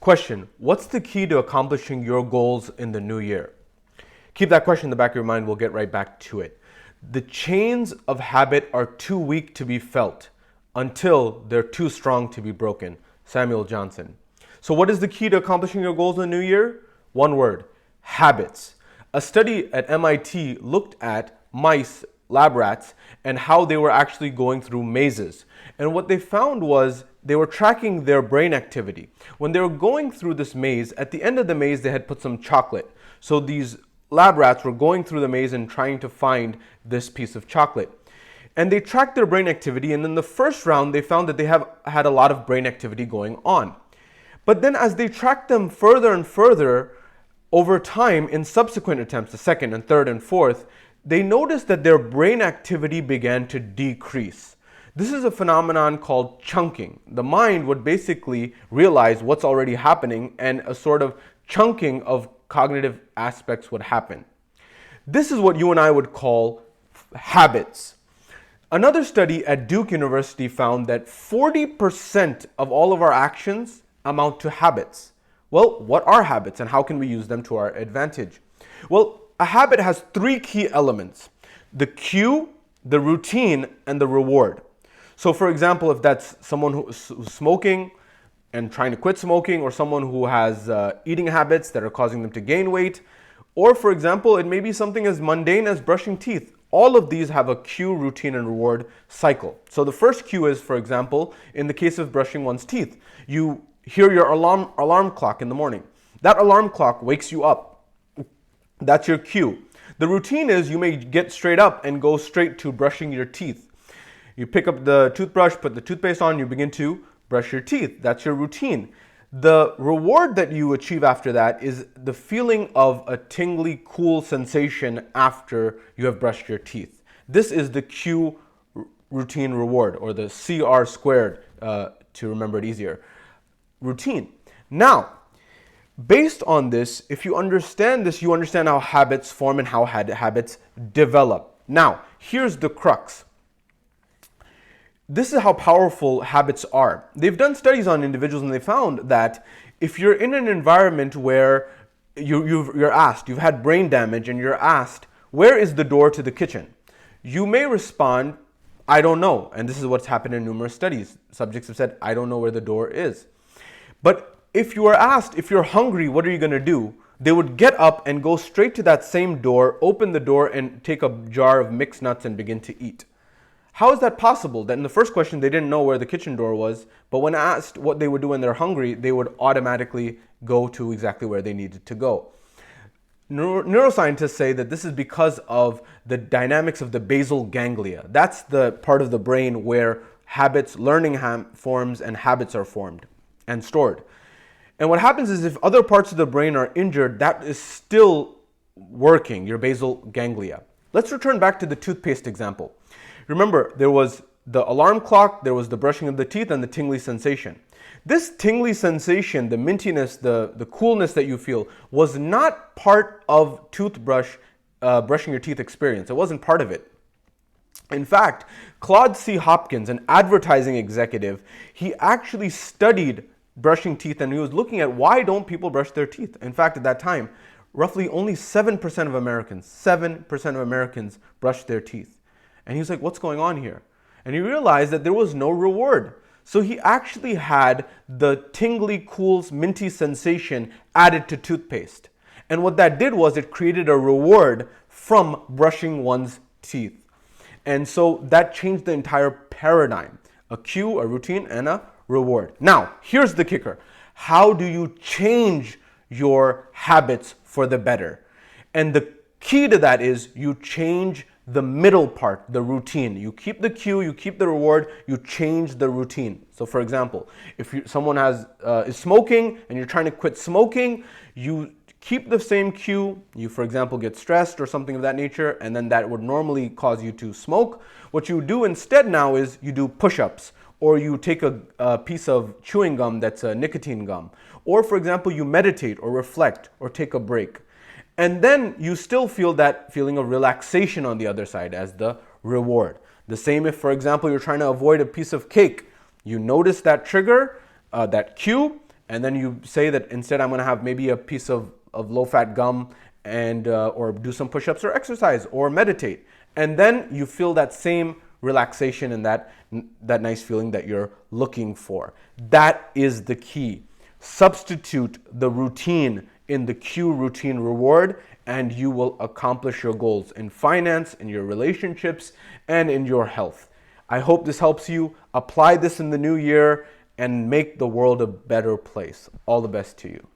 Question: what's the key to accomplishing your goals in the new year? Keep that question in the back of your mind. We'll get right back to it. The chains of habit are too weak to be felt until they're too strong to be broken. Samuel Johnson. So what is the key to accomplishing your goals in the new year? One word: habits. A study at MIT looked at mice, lab rats, and how they were actually going through mazes. And what they found was they were tracking their brain activity. When they were going through this maze, at the end of the maze, they had put some chocolate. So these lab rats were going through the maze and trying to find this piece of chocolate. And they tracked their brain activity, and in the first round, they found that they had a lot of brain activity going on. But then as they tracked them further and further over time in subsequent attempts, the second and third and fourth, they noticed that their brain activity began to decrease. This is a phenomenon called chunking. The mind would basically realize what's already happening, and a sort of chunking of cognitive aspects would happen. This is what you and I would call habits. Another study at Duke University found that 40% of all of our actions amount to habits. Well, what are habits and how can we use them to our advantage? Well, a habit has three key elements: the cue, the routine, and the reward. So for example, if that's someone who's smoking and trying to quit smoking, or someone who has eating habits that are causing them to gain weight, or for example, it may be something as mundane as brushing teeth. All of these have a cue, routine, and reward cycle. So the first cue is, for example, in the case of brushing one's teeth, you hear your alarm clock in the morning. That alarm clock wakes you up. That's your cue. The routine is you may get straight up and go straight to brushing your teeth. You pick up the toothbrush, put the toothpaste on, you begin to brush your teeth. That's your routine. The reward that you achieve after that is the feeling of a tingly, cool sensation after you have brushed your teeth. This is the cue, routine, reward, or the CR squared, to remember it easier. Routine. Now, based on this, if you understand this, you understand how habits form and how habits develop. Now, here's the crux. This is how powerful habits are. They've done studies on individuals, and they found that if you're in an environment where you're asked, you've had brain damage, and you're asked, where is the door to the kitchen? You may respond, I don't know. And this is what's happened in numerous studies. Subjects have said, I don't know where the door is. But if you are asked, if you're hungry, what are you going to do? They would get up and go straight to that same door, open the door, and take a jar of mixed nuts and begin to eat. How is that possible? That in the first question, they didn't know where the kitchen door was, but when asked what they would do when they're hungry, they would automatically go to exactly where they needed to go. Neuroscientists say that this is because of the dynamics of the basal ganglia. That's the part of the brain where habits, learning forms, and habits are formed and stored. And what happens is if other parts of the brain are injured, that is still working, your basal ganglia. Let's return back to the toothpaste example. Remember, there was the alarm clock, there was the brushing of the teeth, and the tingly sensation. This tingly sensation, the mintiness, the coolness that you feel, was not part of brushing your teeth experience. It wasn't part of it. In fact, Claude C. Hopkins, an advertising executive, he actually studied brushing teeth, and he was looking at why don't people brush their teeth. In fact, at that time, roughly only 7% of Americans brushed their teeth. And he was like, what's going on here? And he realized that there was no reward. So he actually had the tingly, cool, minty sensation added to toothpaste. And what that did was it created a reward from brushing one's teeth. And so that changed the entire paradigm. A cue, a routine, and a reward. Now, here's the kicker. How do you change your habits for the better? And the key to that is you change the middle part, the routine. You keep the cue, you keep the reward, you change the routine. So for example, if someone is smoking and you're trying to quit smoking, you keep the same cue. You, for example, get stressed or something of that nature, and then that would normally cause you to smoke. What you do instead now is you do push-ups, or you take a piece of chewing gum that's a nicotine gum. Or for example, you meditate or reflect or take a break. And then you still feel that feeling of relaxation on the other side as the reward. The same if, for example, you're trying to avoid a piece of cake. You notice that trigger, that cue, And then you say that instead I'm going to have maybe a piece of low-fat gum and or do some push-ups or exercise or meditate. And then you feel that same relaxation and that nice feeling that you're looking for. That is the key. Substitute the routine in the Q routine reward, and you will accomplish your goals in finance, in your relationships, and in your health. I hope this helps you. Apply this in the new year and make the world a better place. All the best to you.